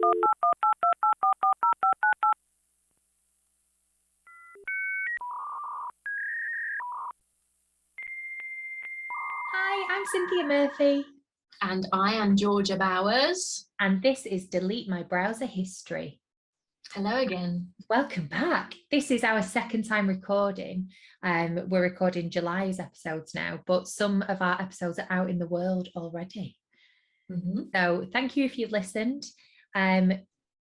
Hi, I'm Cynthia Murphy. And I am Georgia Bowers. And this is Delete My Browser History. Hello again. Welcome back. This is our second time recording. We're recording July's episodes now, but some of our episodes are out in the world already. So thank you if you've listened. I'm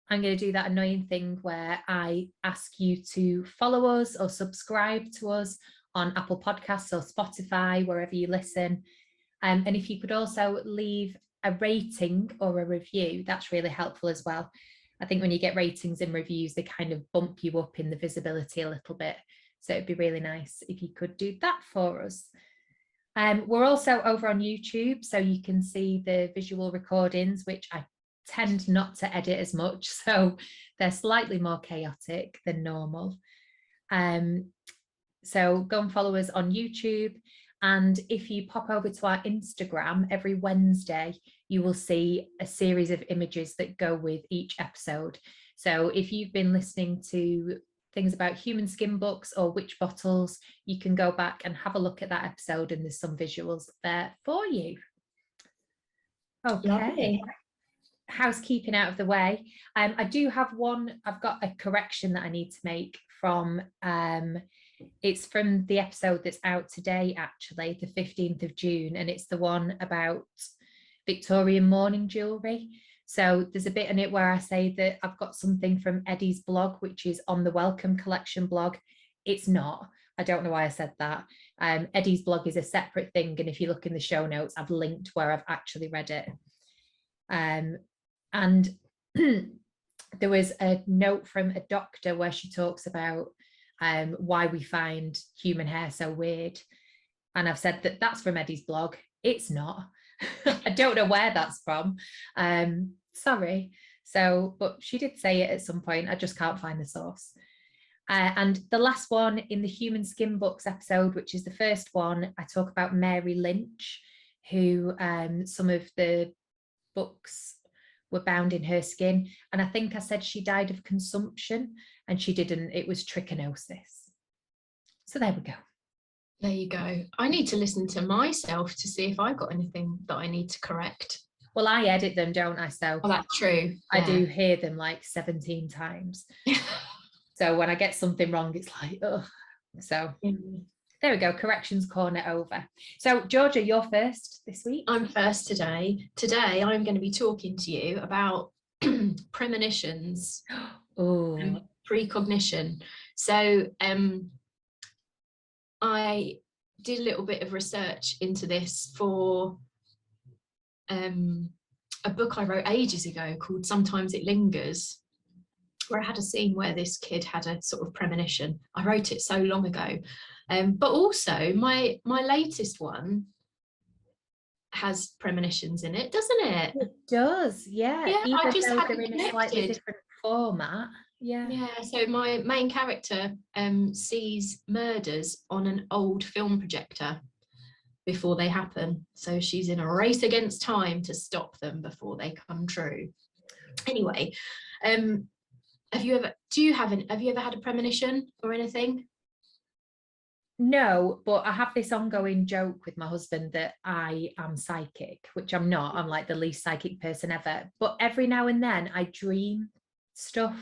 going to do that annoying thing where I ask you to follow us or subscribe to us on Apple Podcasts or Spotify, wherever you listen. And if you could also leave a rating or a review, that's really helpful as well. I think when you get ratings and reviews, they kind of bump you up in the visibility a little bit. So it'd be really nice if you could do that for us. We're also over on YouTube, so you can see the visual recordings, which I tend not to edit as much. So they're slightly more chaotic than normal. So go and follow us on YouTube. And if you pop over to our Instagram every Wednesday, you will see a series of images that go with each episode. So if you've been listening to things about human skin books or witch bottles, you can go back and have a look at that episode, and there's some visuals there for you. Okay. Lovely. Housekeeping out of the way. I do have I've got a correction that I need to make from it's from the episode that's out today, actually, the 15th of June, and it's the one about Victorian mourning jewellery. So there's a bit in it where I say that I've got something from Eddie's blog, which is on the Welcome Collection blog. It's not. I don't know why I said that. Eddie's blog is a separate thing, and if you look in the show notes, I've linked where I've actually read it. And there was a note from a doctor where she talks about why we find human hair so weird. And I've said that that's from Eddie's blog. It's not. I don't know where that's from. Sorry. So, but she did say it at some point. I just can't find the source. And the last one in the Human Skin Books episode, which is the first one, I talk about Mary Lynch, who some of the books were bound in her skin. And I think I said she died of consumption, and she didn't. It was trichinosis. So there we go. There you go. I need to listen to myself to see if I got anything that I need to correct. Well, I edit them, don't I? So that's true. I do hear them like 17 times. So when I get something wrong, it's like, oh. So there we go. Corrections corner over. So Georgia, you're first this week. I'm first today. Today, I'm going to be talking to you about premonitions. Oh. Precognition. So I did a little bit of research into this for a book I wrote ages ago called Sometimes It Lingers, where I had a scene where this kid had a sort of premonition. I wrote it so long ago. But also my latest one has premonitions in it, doesn't it? It does, yeah. Yeah, I just hadn't they're in a slightly different format. Yeah. So my main character sees murders on an old film projector before they happen. So she's in a race against time to stop them before they come true. Anyway, have you ever had a premonition or anything? No, but I have this ongoing joke with my husband that I am psychic, which I'm not. I'm like the least psychic person ever. But every now and then I dream stuff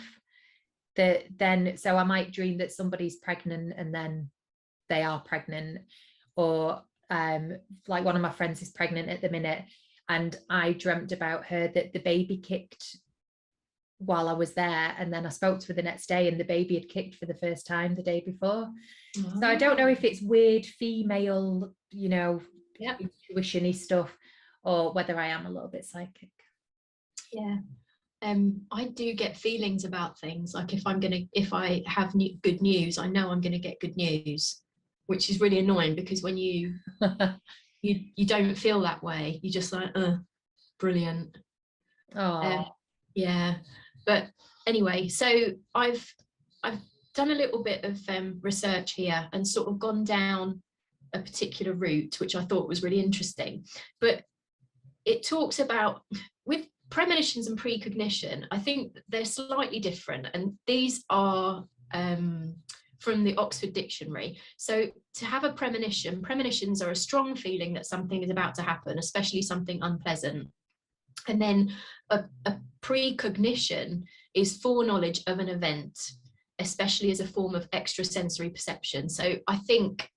so I might dream that somebody's pregnant and then they are pregnant, or like one of my friends is pregnant at the minute, and I dreamt about her that the baby kicked while I was there, and then I spoke to her the next day and the baby had kicked for the first time the day before. So I don't know if it's weird female, intuition-y stuff, or whether I am a little bit psychic. Yeah. I do get feelings about things, like if I have good news, I know I'm gonna get good news, which is really annoying because when you you don't feel that way, you just like, brilliant. Yeah. But anyway, so I've done a little bit of research here and sort of gone down a particular route, which I thought was really interesting. But it talks about with premonitions and precognition, I think they're slightly different, and these are from the Oxford Dictionary. So to have a premonition, premonitions are a strong feeling that something is about to happen, especially something unpleasant. And then a precognition is foreknowledge of an event, especially as a form of extrasensory perception. So I think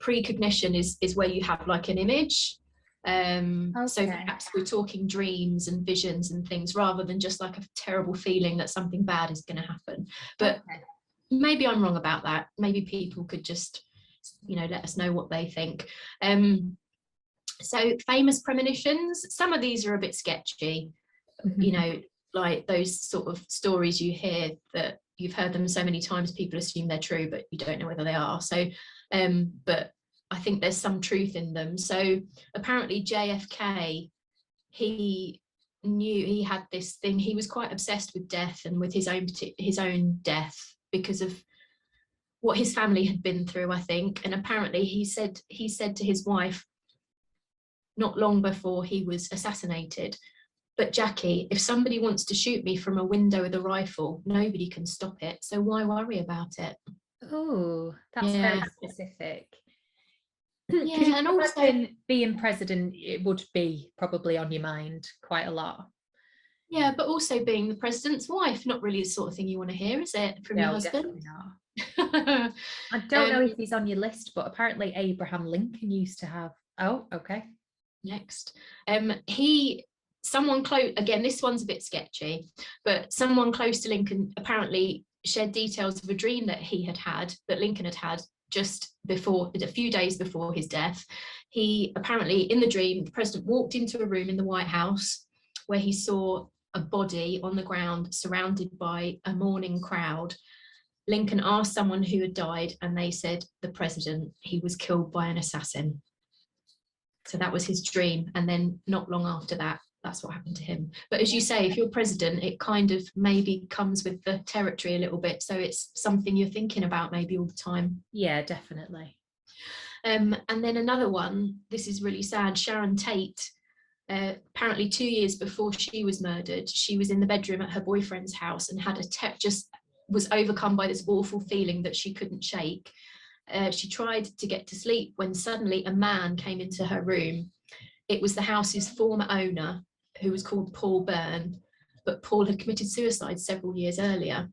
precognition is where you have like an image. So perhaps we're talking dreams and visions and things, rather than just like a terrible feeling that something bad is going to happen. But maybe I'm wrong about that. Maybe people could just, let us know what they think. So famous premonitions, some of these are a bit sketchy, like those sort of stories you hear that you've heard them so many times, people assume they're true, but you don't know whether they are. So, but I think there's some truth in them. So apparently JFK, he knew he had this thing. He was quite obsessed with death and with his own death because of what his family had been through, I think. And apparently he said to his wife, not long before he was assassinated, "But Jackie, if somebody wants to shoot me from a window with a rifle, nobody can stop it. So why worry about it?" Oh, that's very specific. Yeah, and also being president, it would be probably on your mind quite a lot. Yeah, but also being the president's wife, not really the sort of thing you want to hear, is it, from your husband? Definitely not. I don't know if he's on your list, but apparently Abraham Lincoln used to have. Oh, okay. Next. Someone close, again, this one's a bit sketchy, but someone close to Lincoln apparently shared details of a dream that that Lincoln had had just before, a few days before his death. He apparently, in the dream, the president walked into a room in the White House where he saw a body on the ground surrounded by a mourning crowd. Lincoln asked someone who had died, and they said, "The president, he was killed by an assassin." So that was his dream. And then not long after that, that's what happened to him. But as you say, if you're president, it kind of maybe comes with the territory a little bit. So it's something you're thinking about maybe all the time. Yeah, definitely. And then another one, this is really sad. Sharon Tate, apparently 2 years before she was murdered, she was in the bedroom at her boyfriend's house and had just was overcome by this awful feeling that she couldn't shake. She tried to get to sleep when suddenly a man came into her room. It was the house's former owner, who was called Paul Byrne, but Paul had committed suicide several years earlier.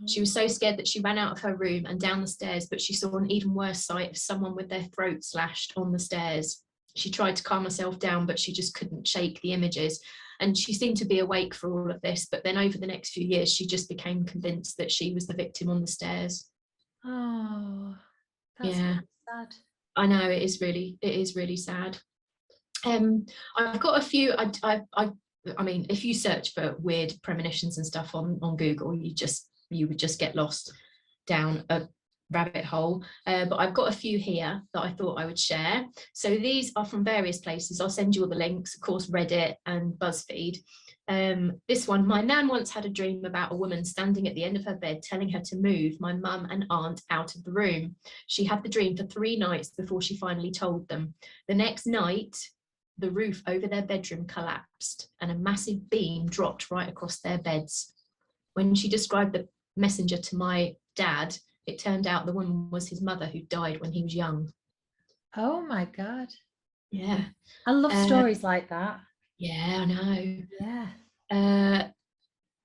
She was so scared that she ran out of her room and down the stairs, but she saw an even worse sight of someone with their throat slashed on the stairs. She tried to calm herself down, but she just couldn't shake the images. And she seemed to be awake for all of this, but then over the next few years, she just became convinced that she was the victim on the stairs. Oh, that's really sad. I know, it is really sad. I've got a few. I mean, if you search for weird premonitions and stuff on Google, you would just get lost down a rabbit hole. But I've got a few here that I thought I would share. So these are from various places. I'll send you all the links, of course, Reddit and BuzzFeed. This one, my nan once had a dream about a woman standing at the end of her bed telling her to move my mum and aunt out of the room. She had the dream for 3 nights before she finally told them. The next night, the roof over their bedroom collapsed and a massive beam dropped right across their beds. When she described the messenger to my dad, it turned out the woman was his mother, who died when he was young. Oh my God. Yeah. I love stories like that. Yeah, I know. Yeah.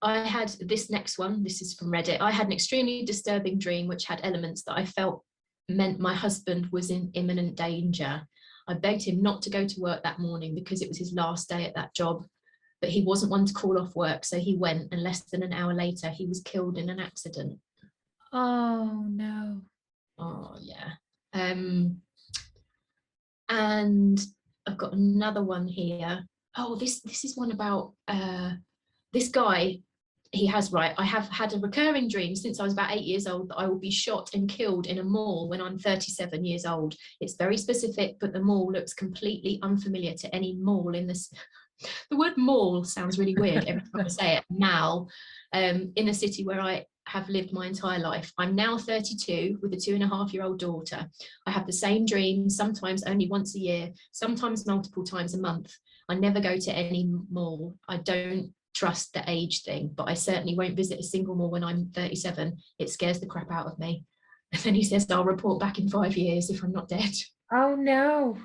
I had this next one. This is from Reddit. I had an extremely disturbing dream which had elements that I felt meant my husband was in imminent danger. I begged him not to go to work that morning because it was his last day at that job, but he wasn't one to call off work, so he went, and less than an hour later, he was killed in an accident. Oh no. Oh yeah. And I've got another one here. Oh, this is one about this guy. He has, right, I have had a recurring dream since I was about 8 years old that I will be shot and killed in a mall when I'm 37 years old. It's very specific, but the mall looks completely unfamiliar to any mall in this. The word mall sounds really weird every time I say it. Mall, in a city where I have lived my entire life. I'm now 32 with a 2.5-year-old daughter. I have the same dream, sometimes only once a year, sometimes multiple times a month. I never go to any mall. I don't trust the age thing, but I certainly won't visit a single mall when I'm 37. It scares the crap out of me. And then he says, I'll report back in 5 years if I'm not dead. Oh no.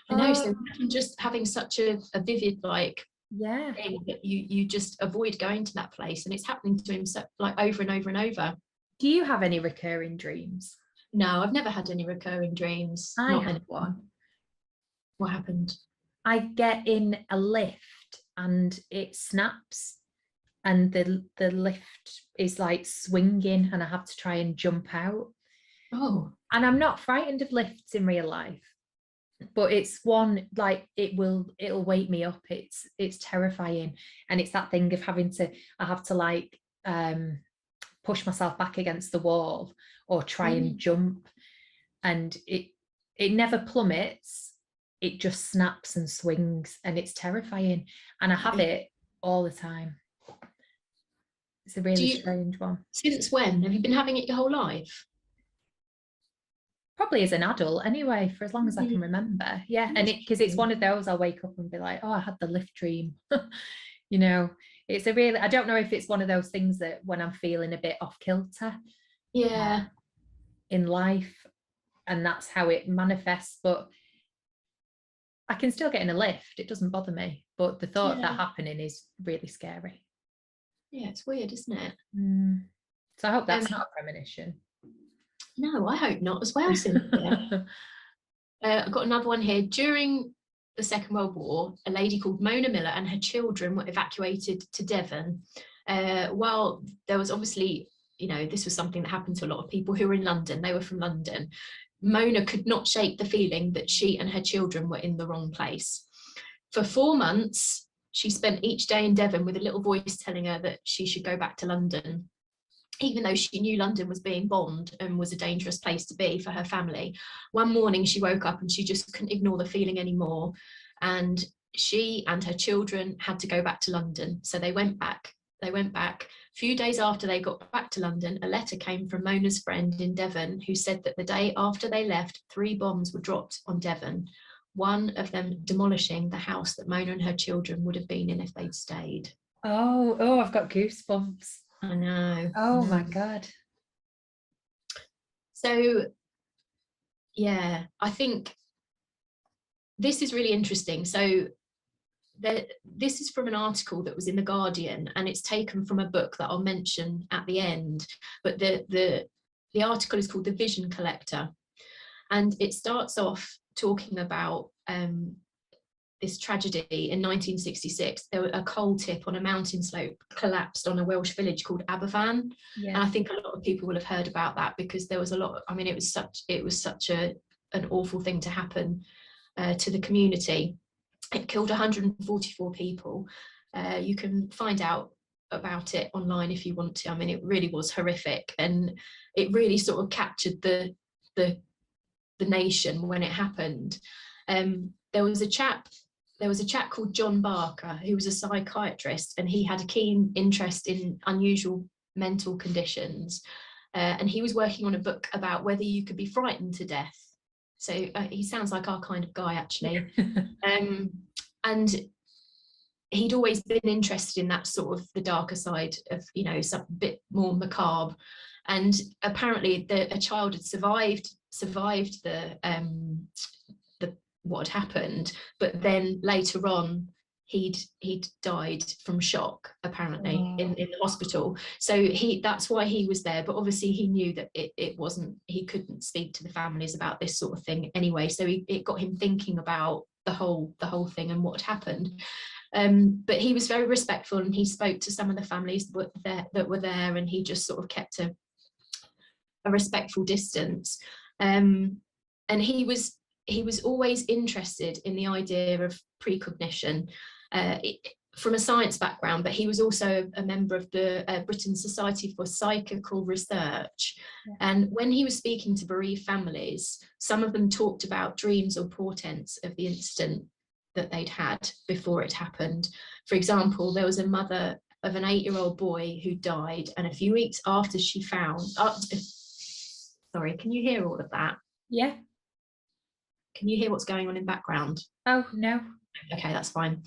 I know, so Oh, imagine just having such a vivid like yeah. thing that you just avoid going to that place, and it's happening to him so, like over and over and over. Do you have any recurring dreams? No, I've never had any recurring dreams. I Not have any. one. What happened? I get in a lift and it snaps, and the lift is like swinging and I have to try and jump out. Oh, And I'm not frightened of lifts in real life, but it's one like it'll wake me up. It's terrifying. And it's that thing of I have to like push myself back against the wall or try and jump, and it never plummets, it just snaps and swings, and it's terrifying, and I have it all the time. It's a really strange one. Since when? Have you been having it your whole life? Probably as an adult anyway, for as long as I can remember. Yeah. And because it's one of those, I'll wake up and be like, oh, I had the lift dream. You know, it's a really, I don't know if it's one of those things that when I'm feeling a bit off kilter in life, and that's how it manifests, but I can still get in a lift. It doesn't bother me. But the thought of that happening is really scary. Yeah, it's weird, isn't it? So I hope that's not a premonition. No, I hope not as well, Cynthia. I've got another one here. During the Second World War, a lady called Mona Miller and her children were evacuated to Devon. While there was obviously, this was something that happened to a lot of people who were in London. They were from London. Mona could not shake the feeling that she and her children were in the wrong place. For 4 months, she spent each day in Devon with a little voice telling her that she should go back to London, even though she knew London was being bombed and was a dangerous place to be for her family. One morning she woke up and she just couldn't ignore the feeling anymore. And she and her children had to go back to London. So they went back. A few days after they got back to London, a letter came from Mona's friend in Devon who said that the day after they left, 3 bombs were dropped on Devon, one of them demolishing the house that Mona and her children would have been in if they'd stayed. Oh, I've got goosebumps. I know. Oh my God. So, yeah, I think this is really interesting. So this is from an article that was in The Guardian, and it's taken from a book that I'll mention at the end. But the article is called The Vision Collector. And it starts off talking about this tragedy in 1966. There was a coal tip on a mountain slope collapsed on a Welsh village called Aberfan. And I think a lot of people will have heard about that because there was a lot, it was such an awful thing to happen to the community. It killed 144 people. You can find out about it online if you want to. It really was horrific, and it really sort of captured the nation when it happened. There was a chap called John Barker who was a psychiatrist, and he had a keen interest in unusual mental conditions, and he was working on a book about whether you could be frightened to death. So he sounds like our kind of guy, actually. And he'd always been interested in that sort of the darker side of, some bit more macabre. And apparently a child had survived the what had happened, but then later on he'd died from shock, apparently, in the hospital. So that's why he was there. But obviously he knew that it wasn't, he couldn't speak to the families about this sort of thing anyway. So it got him thinking about the whole thing and what had happened. But he was very respectful, and he spoke to some of the families that were there, and he just sort of kept a respectful distance. And he was always interested in the idea of precognition from a science background, but he was also a member of the Britain's Society for Psychical Research. And when he was speaking to bereaved families, some of them talked about dreams or portents of the incident that they'd had before it happened. For example, there was a mother of an 8-year-old boy who died, and a few weeks after she found... sorry, can you hear all of that? Yeah. Can you hear what's going on in background? Oh, no. Okay, that's fine.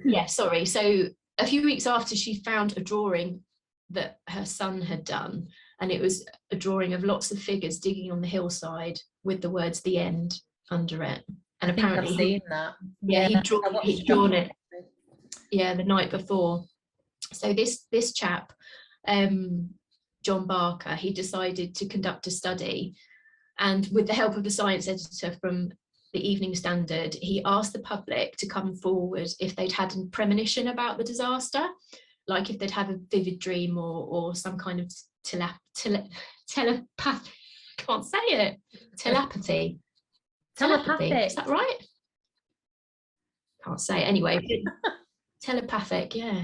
Yeah, sorry. So a few weeks after, she found a drawing that her son had done, and it was a drawing of lots of figures digging on the hillside with the words "the end" under it. And I think I've apparently, seen that. yeah, I watched he'd a drawn it, documentary. yeah, the night before. So this chap, John Barker, he decided to conduct a study, and with the help of the science editor from the Evening Standard, he asked the public to come forward if they'd had a premonition about the disaster, like if they'd had a vivid dream or some kind of telepath. Can't say it. Telepathy. Telepathy. Is that right? Can't say it. Anyway. Telepathic, yeah.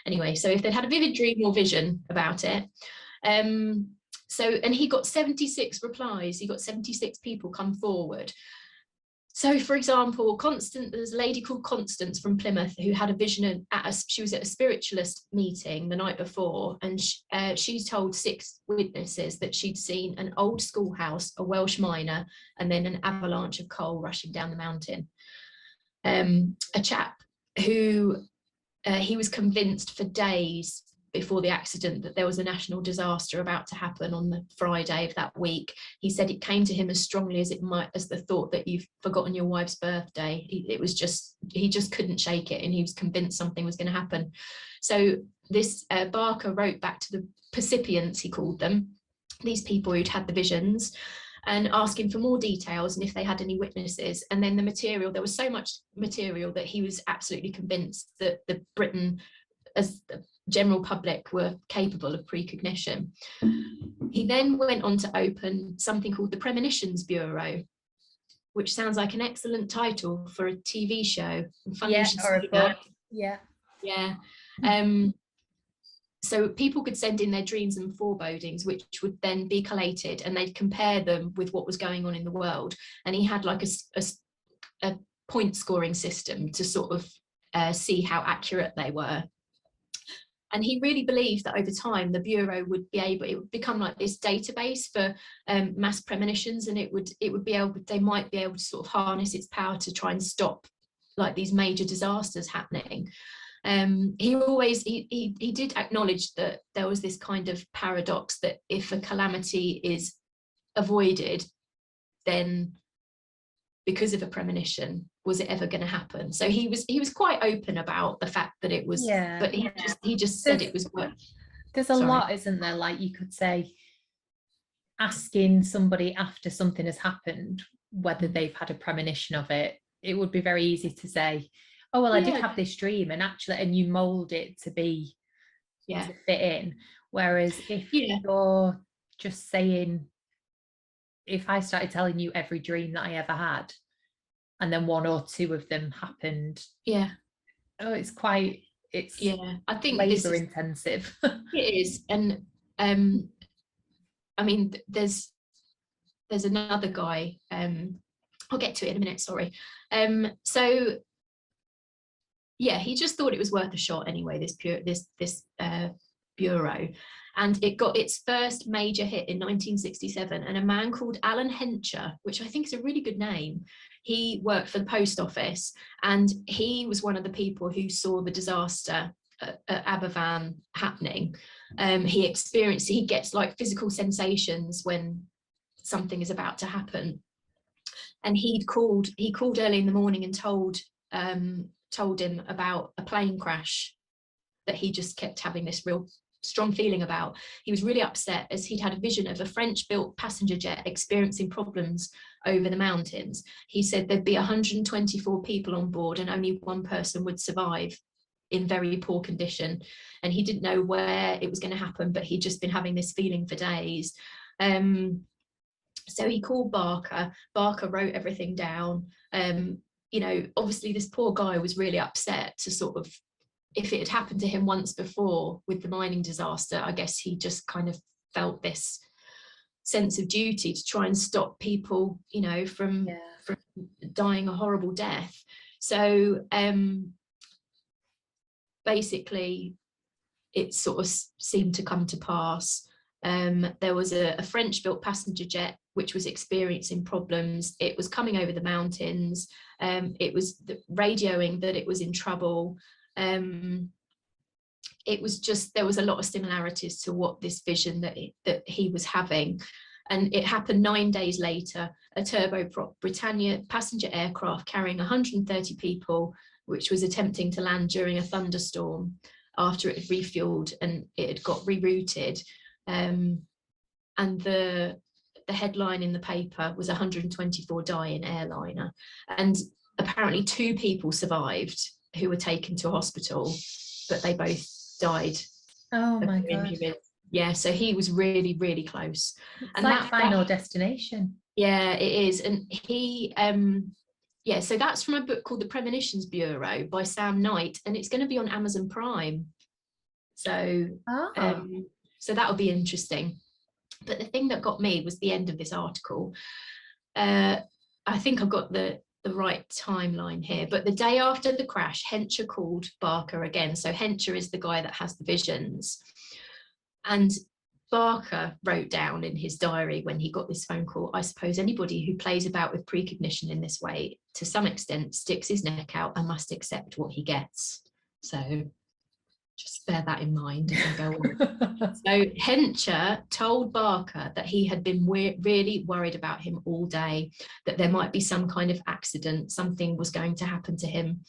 Anyway, so if they'd had a vivid dream or vision about it, and he got 76 replies. He got 76 people come forward. So, for example, there's a lady called Constance from Plymouth who had a vision she was at a spiritualist meeting the night before, and she told 6 witnesses that she'd seen an old schoolhouse, a Welsh miner, and then an avalanche of coal rushing down the mountain. A chap who he was convinced for days before the accident that there was a national disaster about to happen on the Friday of that week. He said it came to him as strongly as the thought that you've forgotten your wife's birthday. He just couldn't shake it, and he was convinced something was going to happen. So this Barker wrote back to the percipients, he called them, these people who'd had the visions, and asking for more details and if they had any witnesses. And then there was so much material that he was absolutely convinced that Britain, as the general public, were capable of precognition. He then went on to open something called the Premonitions Bureau, which sounds like an excellent title for a TV show. Funny or a book. Yeah. Yeah. So people could send in their dreams and forebodings, which would then be collated, and they'd compare them with what was going on in the world. And he had like a point scoring system to sort of see how accurate they were. And he really believed that over time the Bureau it would become like this database for mass premonitions, and they might be able to sort of harness its power to try and stop like these major disasters happening. He did acknowledge that there was this kind of paradox that if a calamity is avoided, then because of a premonition, was it ever going to happen? So he was quite open about the fact that it was, but he just said it was worth. There's a lot, isn't there? Like you could say, asking somebody after something has happened whether they've had a premonition of it. It would be very easy to say, oh well, I did have this dream, and you mold it to be to fit in. Whereas if you're just saying, if I started telling you every dream that I ever had, and then 1 or 2 of them happened, I think labor intensive. It is. And I mean, there's another guy, I'll get to it in a minute, sorry. So yeah, he just thought it was worth a shot anyway, this bureau. And it got its first major hit in 1967, and a man called Alan Hencher, which I think is a really good name, he worked for the post office, and he was one of the people who saw the disaster at Aberfan happening. He gets like physical sensations when something is about to happen. And he called early in the morning and told him about a plane crash that he just kept having this real strong feeling about. He was really upset as he'd had a vision of a French-built passenger jet experiencing problems over the mountains. He said there'd be 124 people on board and only 1 person would survive in very poor condition. And he didn't know where it was going to happen, but he'd just been having this feeling for days. So he called Barker. Barker wrote everything down. Obviously this poor guy was really upset to sort of, if it had happened to him once before with the mining disaster, I guess he just kind of felt this sense of duty to try and stop people, from dying a horrible death. So basically it sort of seemed to come to pass. There was a French-built passenger jet which was experiencing problems. It was coming over the mountains. It was radioing that it was in trouble. It was just, there was a lot of similarities to what this vision that he was having. And it happened 9 days later. A turboprop Britannia passenger aircraft carrying 130 people, which was attempting to land during a thunderstorm after it had refueled and it had got rerouted. And the headline in the paper was 124 die in airliner. And apparently 2 people survived who were taken to hospital, but they both died. Oh my God. Injuries. Yeah, so he was really, really close. It's and like Final Destination. Yeah, it is. And he yeah, so that's from a book called The Premonitions Bureau by Sam Knight, and it's going to be on Amazon Prime. So so that'll be interesting. But the thing that got me was the end of this article. I think I've got the right timeline here, but the day after the crash, Hencher called Barker again. So Hencher is the guy that has the visions. And Barker wrote down in his diary when he got this phone call, I suppose anybody who plays about with precognition in this way, to some extent, sticks his neck out and must accept what he gets. So just bear that in mind and go on. So Hencher told Barker that he had been really worried about him all day, that there might be some kind of accident, something was going to happen to him.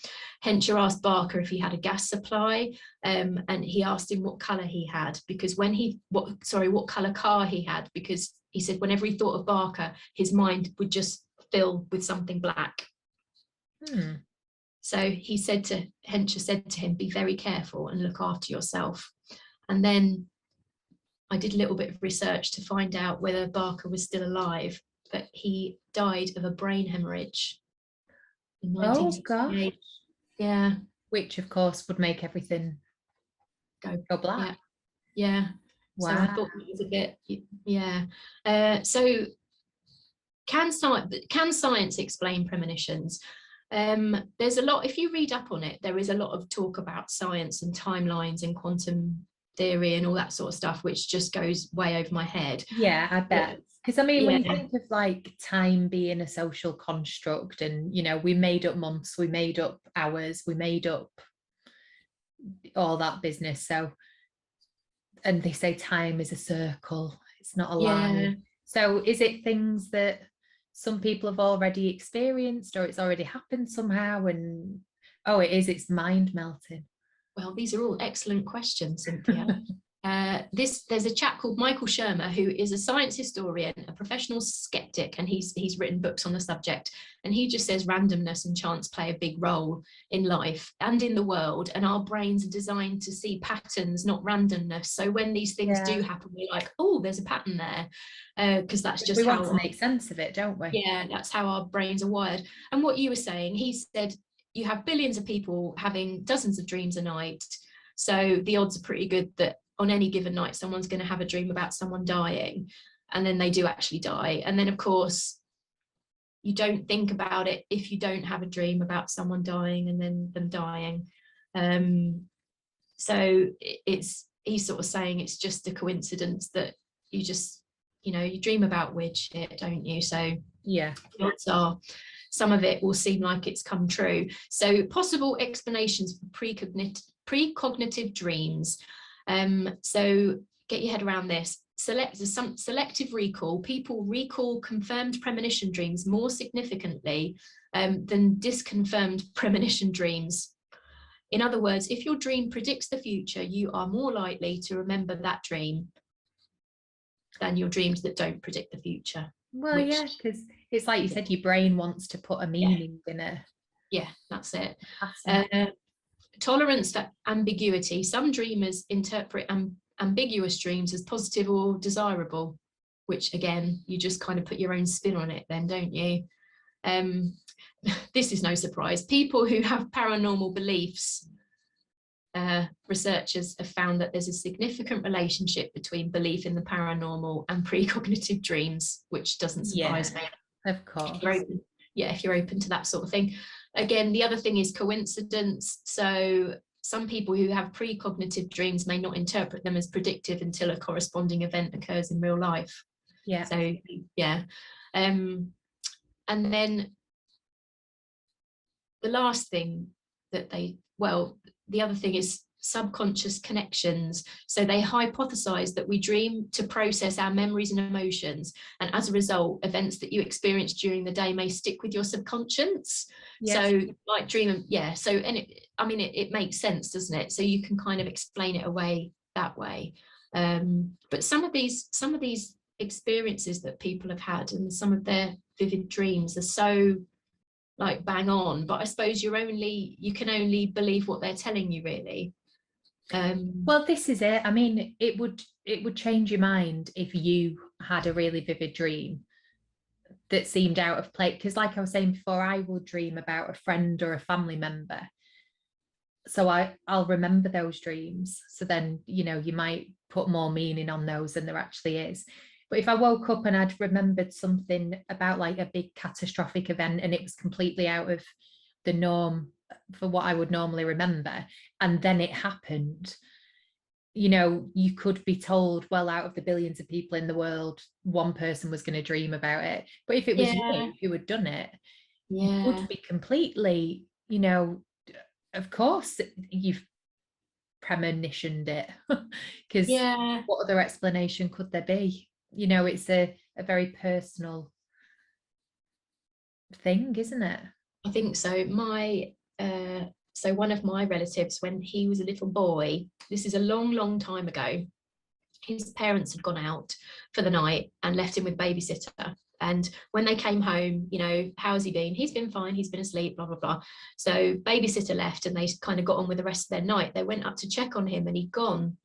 Hencher asked Barker if he had a gas supply, and he asked him what colour he had, because what colour car he had, because he said whenever he thought of Barker, his mind would just fill with something black. So Hencher said to him, be very careful and look after yourself. And then I did a little bit of research to find out whether Barker was still alive, but he died of a brain hemorrhage in 1968. God. Yeah. Which of course would make everything go black. Yeah. Wow. So I thought it was a bit, yeah. So can science explain premonitions? There's a lot, if you read up on it, there is a lot of talk about science and timelines and quantum theory and all that sort of stuff, which just goes way over my head. Yeah, I bet. Because I mean, when you think of like time being a social construct, and you know, we made up months, we made up hours, we made up all that business. So, and they say time is a circle, it's not a line. So is it things that some people have already experienced, or it's already happened somehow? And it's mind melting. Well, these are all excellent questions, Cynthia. There's a chap called Michael Shermer, who is a science historian, a professional skeptic, and he's written books on the subject. And he just says randomness and chance play a big role in life and in the world. And our brains are designed to see patterns, not randomness. So when these things do happen, we're like, oh, there's a pattern there. Because that's just how we want to make sense of it, don't we? Yeah, that's how our brains are wired. And what you were saying, he said, you have billions of people having dozens of dreams a night. So the odds are pretty good that on any given night, someone's going to have a dream about someone dying, and then they do actually die. And then, of course, you don't think about it if you don't have a dream about someone dying and then them dying. So he's sort of saying it's just a coincidence that you just, you dream about weird shit, don't you? So yeah, the odds are some of it will seem like it's come true. So possible explanations for precognitive dreams. So get your head around this. Selective recall. People recall confirmed premonition dreams more significantly than disconfirmed premonition dreams. In other words, if your dream predicts the future, you are more likely to remember that dream than your dreams that don't predict the future. Well, yeah, because it's like you said, your brain wants to put a meaning in it. Yeah, that's it. Tolerance for ambiguity. Some dreamers interpret ambiguous dreams as positive or desirable, which again, you just kind of put your own spin on it then, don't you? This is no surprise. People who have paranormal beliefs, researchers have found that there's a significant relationship between belief in the paranormal and precognitive dreams, which doesn't surprise me. Of course. If you're open to that sort of thing. Again, the other thing is coincidence. So some people who have precognitive dreams may not interpret them as predictive until a corresponding event occurs in real life. Yeah. So yeah. And then the last thing that the other thing is subconscious connections. So they hypothesize that we dream to process our memories and emotions, and as a result, events that you experience during the day may stick with your subconscious. Yes. So like dream, yeah. So, and it makes sense, doesn't it? So you can kind of explain it away that way. But some of these experiences that people have had and some of their vivid dreams are so like bang on, but I suppose you can only believe what they're telling you, really. Well, this is it. I mean, it would change your mind if you had a really vivid dream that seemed out of place, because like I was saying before, I will dream about a friend or a family member, so I'll remember those dreams. So then, you know, you might put more meaning on those than there actually is. But if I woke up and I'd remembered something about like a big catastrophic event and it was completely out of the norm for what I would normally remember, and then it happened, you know, you could be told, well, out of the billions of people in the world, one person was going to dream about it. But if it was you who had done it, you would be completely, you know, of course you've premonitioned it, because what other explanation could there be? You know, it's a very personal thing, isn't it? I think so. So one of my relatives, when he was a little boy, this is a long time ago, his parents had gone out for the night and left him with babysitter. And when they came home, you know, how's he been? He's been fine. He's been asleep, blah, blah, blah. So babysitter left and they kind of got on with the rest of their night. They went up to check on him and he'd gone.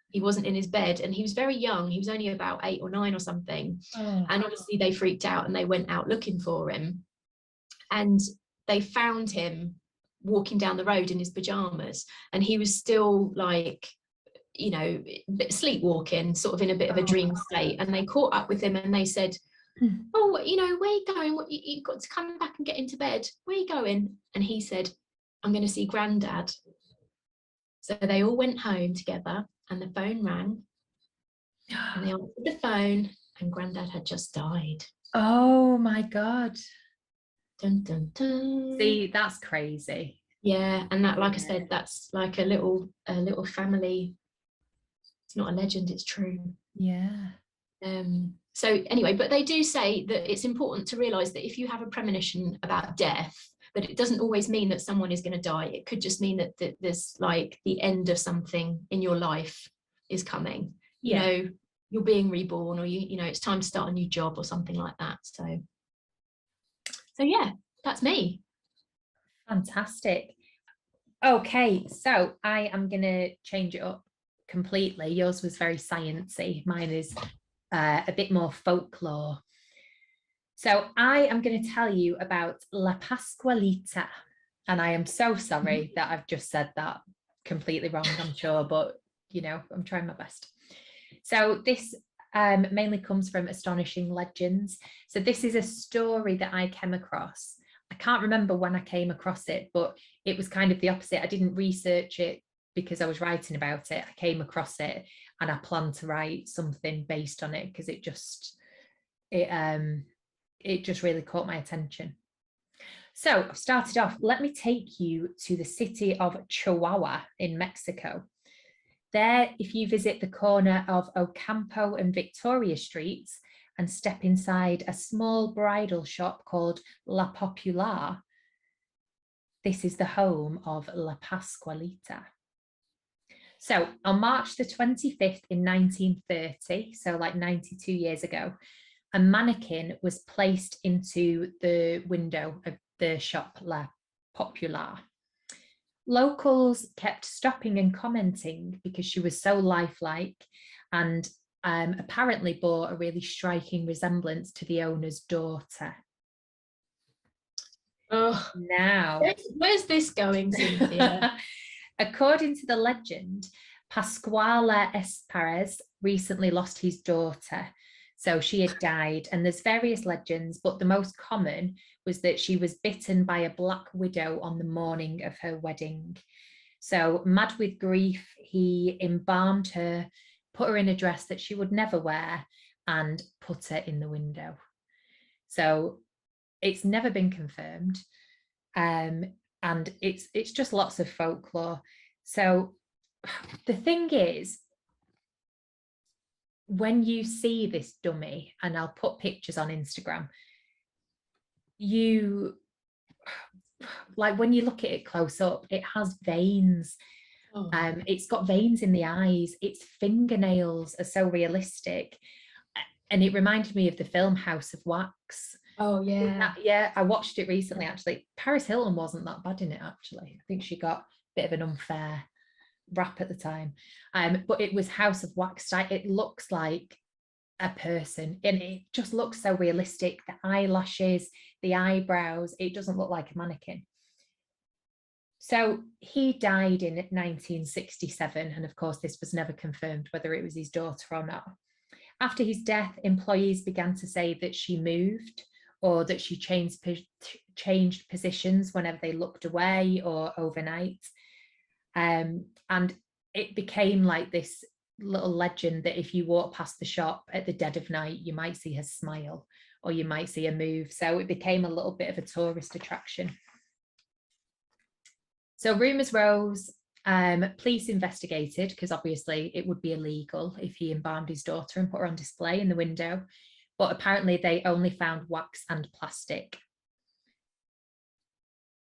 He wasn't in his bed and he was very young. He was only about 8 or 9 or something. And obviously they freaked out and they went out looking for him. And they found him walking down the road in his pajamas. And he was still like, you know, sleepwalking, sort of in a bit of a dream state. And they caught up with him and they said, oh, you know, where are you going? What, you've got to come back and get into bed. Where are you going? And he said, I'm going to see Granddad. So they all went home together and the phone rang and they answered the phone and Granddad had just died. Oh my God. Dun, dun, dun. See, that's crazy. Yeah, and that, like I said, that's like a little family. It's not a legend, it's true. Yeah. So anyway, but they do say that it's important to realize that if you have a premonition about death, that it doesn't always mean that someone is going to die. It could just mean that there's like the end of something in your life is coming. You know, you're being reborn, or you know, it's time to start a new job or something like that. So yeah, that's me. Fantastic. Okay, so I am going to change it up completely. Yours was very sciencey. Mine is a bit more folklore. So I am going to tell you about La Pascualita. And I am so sorry that I've just said that completely wrong, I'm sure, but you know, I'm trying my best. So this mainly comes from Astonishing Legends. So this is a story that I came across. I can't remember when I came across it, but it was kind of the opposite. I didn't research it because I was writing about it. I came across it and I planned to write something based on it because it just really caught my attention. So I've started off. Let me take you to the city of Chihuahua in Mexico. There, if you visit the corner of Ocampo and Victoria Streets and step inside a small bridal shop called La Popular, this is the home of La Pascualita. So on March the 25th in 1930, so like 92 years ago, a mannequin was placed into the window of the shop La Popular. Locals kept stopping and commenting because she was so lifelike and apparently bore a really striking resemblance to the owner's daughter. Oh, now, where's this going, Cynthia? According to the legend, Pascuala Esperes recently lost his daughter. So she had died, and there's various legends, but the most common was that she was bitten by a black widow on the morning of her wedding. So mad with grief, he embalmed her, put her in a dress that she would never wear, and put her in the window. So it's never been confirmed. And it's just lots of folklore. So the thing is, when you see this dummy, and I'll put pictures on Instagram, you like when you look at it close up, it has veins. Oh. It's got veins in the eyes. Its fingernails are so realistic, and it reminded me of the film House of Wax. Oh yeah. Yeah, I watched it recently actually. Paris Hilton wasn't that bad in it actually. I think she got a bit of an unfair rap at the time. But it was House of Wax. It looks like a person, and it just looks so realistic. The eyelashes, the eyebrows, it doesn't look like a mannequin. So he died in 1967, and of course this was never confirmed whether it was his daughter or not. After his death, employees began to say that she moved, or that she changed positions whenever they looked away or overnight. And it became like this little legend that if you walk past the shop at the dead of night, you might see her smile, or you might see her move. So it became a little bit of a tourist attraction. So rumours rose. Police investigated, because obviously it would be illegal if he embalmed his daughter and put her on display in the window. But apparently they only found wax and plastic.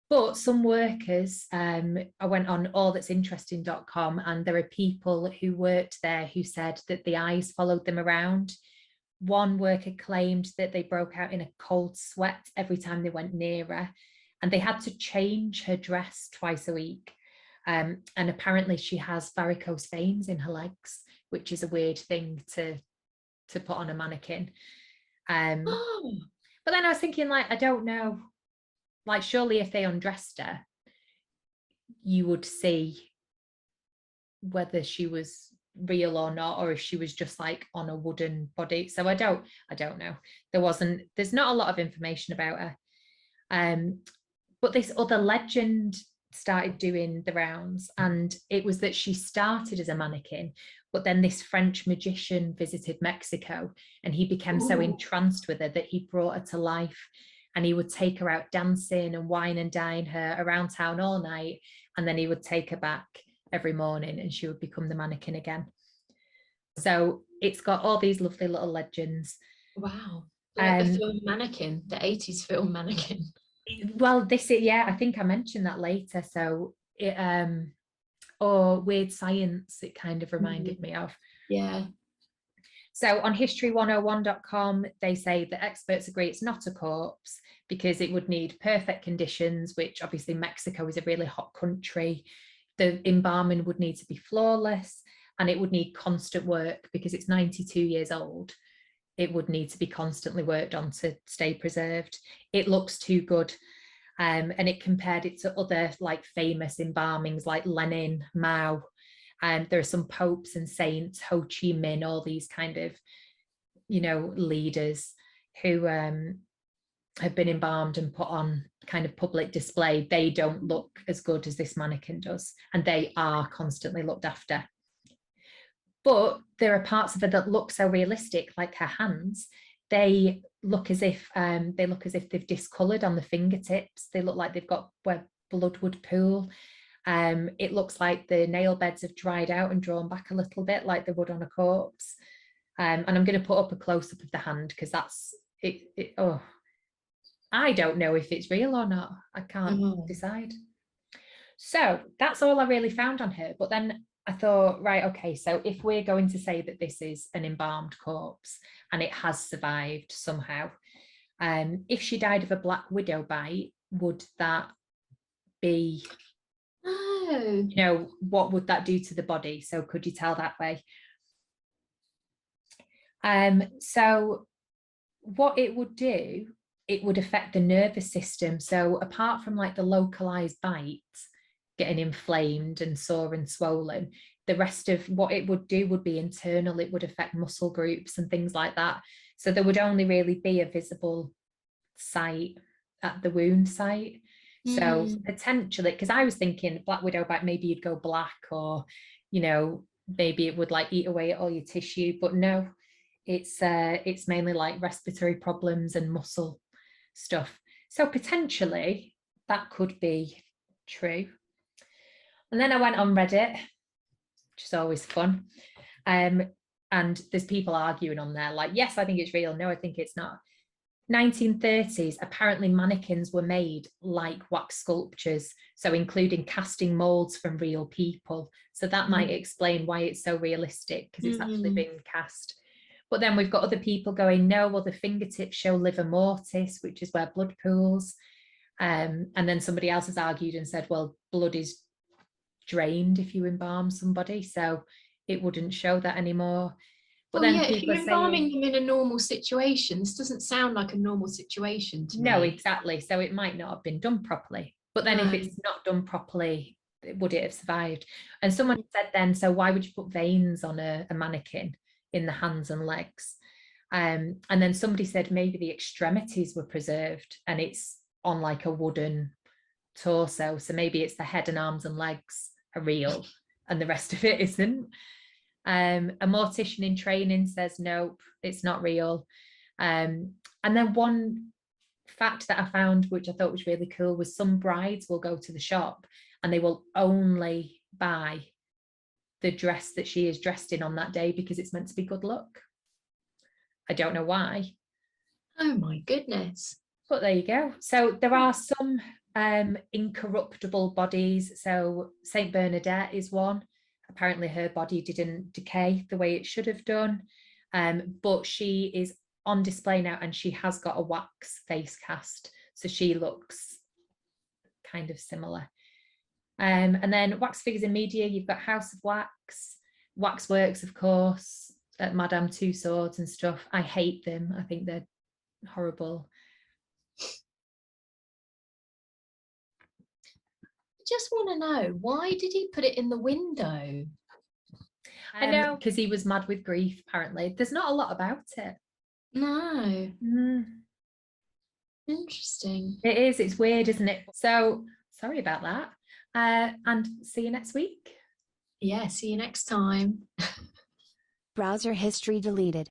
But some workers, I went on allthat'sinteresting.com, and there are people who worked there who said that the eyes followed them around. One worker claimed that they broke out in a cold sweat every time they went near her, and they had to change her dress twice a week. And apparently she has varicose veins in her legs, which is a weird thing to put on a mannequin. Oh. But then I was thinking, like, I don't know, like, surely if they undressed her, you would see whether she was real or not, or if she was just like on a wooden body. So I don't know. There's not a lot of information about her. But this other legend started doing the rounds, and it was that she started as a mannequin, but then this French magician visited Mexico, and he became so entranced with her that he brought her to life, and he would take her out dancing and wine and dine her around town all night, and then he would take her back every morning, and she would become the mannequin again. So it's got all these lovely little legends. Wow. Like the film Mannequin, the 80s film Mannequin. Well, this is, yeah, I think I mentioned that later. So it or Weird Science, it kind of reminded me of. Yeah. So on history101.com, they say that experts agree it's not a corpse because it would need perfect conditions, which obviously Mexico is a really hot country. The embalming would need to be flawless, and it would need constant work because it's 92 years old. It would need to be constantly worked on to stay preserved. It looks too good. And it compared it to other like famous embalmings like Lenin, Mao. And there are some popes and saints, Ho Chi Minh, all these kind of, leaders who have been embalmed and put on kind of public display. They don't look as good as this mannequin does, and they are constantly looked after. But there are parts of her that look so realistic, like her hands. They look as if they've discolored on the fingertips. They look like they've got where blood would pool. It looks like the nail beds have dried out and drawn back a little bit, like they would on a corpse. And I'm going to put up a close up of the hand because that's it. Oh, I don't know if it's real or not. I can't decide. So that's all I really found on her. But then I thought, right, okay, so if we're going to say that this is an embalmed corpse and it has survived somehow, if she died of a black widow bite, would that be, what would that do to the body? So could you tell that way? So what it would do, it would affect the nervous system. So apart from like the localized bites getting inflamed and sore and swollen, the rest of what it would do would be internal. It would affect muscle groups and things like that. So there would only really be a visible site at the wound site. So potentially, because I was thinking Black Widow bite, maybe you'd go black, or, you know, maybe it would like eat away at all your tissue, but no, it's mainly like respiratory problems and muscle stuff. So potentially that could be true. And then I went on Reddit, which is always fun. And there's people arguing on there, like, yes, I think it's real. No, I think it's not. 1930s, apparently mannequins were made like wax sculptures, so including casting molds from real people. So that might explain why it's so realistic, because it's actually been cast. But then we've got other people going, no, well, the fingertips show livor mortis, which is where blood pools. And then somebody else has argued and said, well, blood is drained if you embalm somebody, so it wouldn't show that anymore. But well, then yeah, if people you're are embalming saying, them in a normal situation, this doesn't sound like a normal situation to no, me. exactly. So it might not have been done properly. But then if No. it's not done properly, would it have survived? And someone said then, so why would you put veins on a mannequin in the hands and legs? And then somebody said maybe the extremities were preserved and it's on like a wooden torso. So maybe it's the head and arms and legs are real and the rest of it isn't. A mortician in training says, nope, it's not real. And then one fact that I found, which I thought was really cool, was some brides will go to the shop and they will only buy the dress that she is dressed in on that day because it's meant to be good luck. I don't know why. Oh my goodness. But there you go. So there are some incorruptible bodies. So Saint Bernadette is one. Apparently her body didn't decay the way it should have done. But she is on display now and she has got a wax face cast. So she looks kind of similar. And then wax figures in media, you've got House of Wax, Waxworks, of course, Madame Tussauds and stuff. I hate them. I think they're horrible. Just want to know, why did he put it in the window? I know, because he was mad with grief, apparently. There's not a lot about it. No. Interesting. It is. It's weird, isn't it? So sorry about that. And see you next week. Yeah, see you next time. Browser history deleted.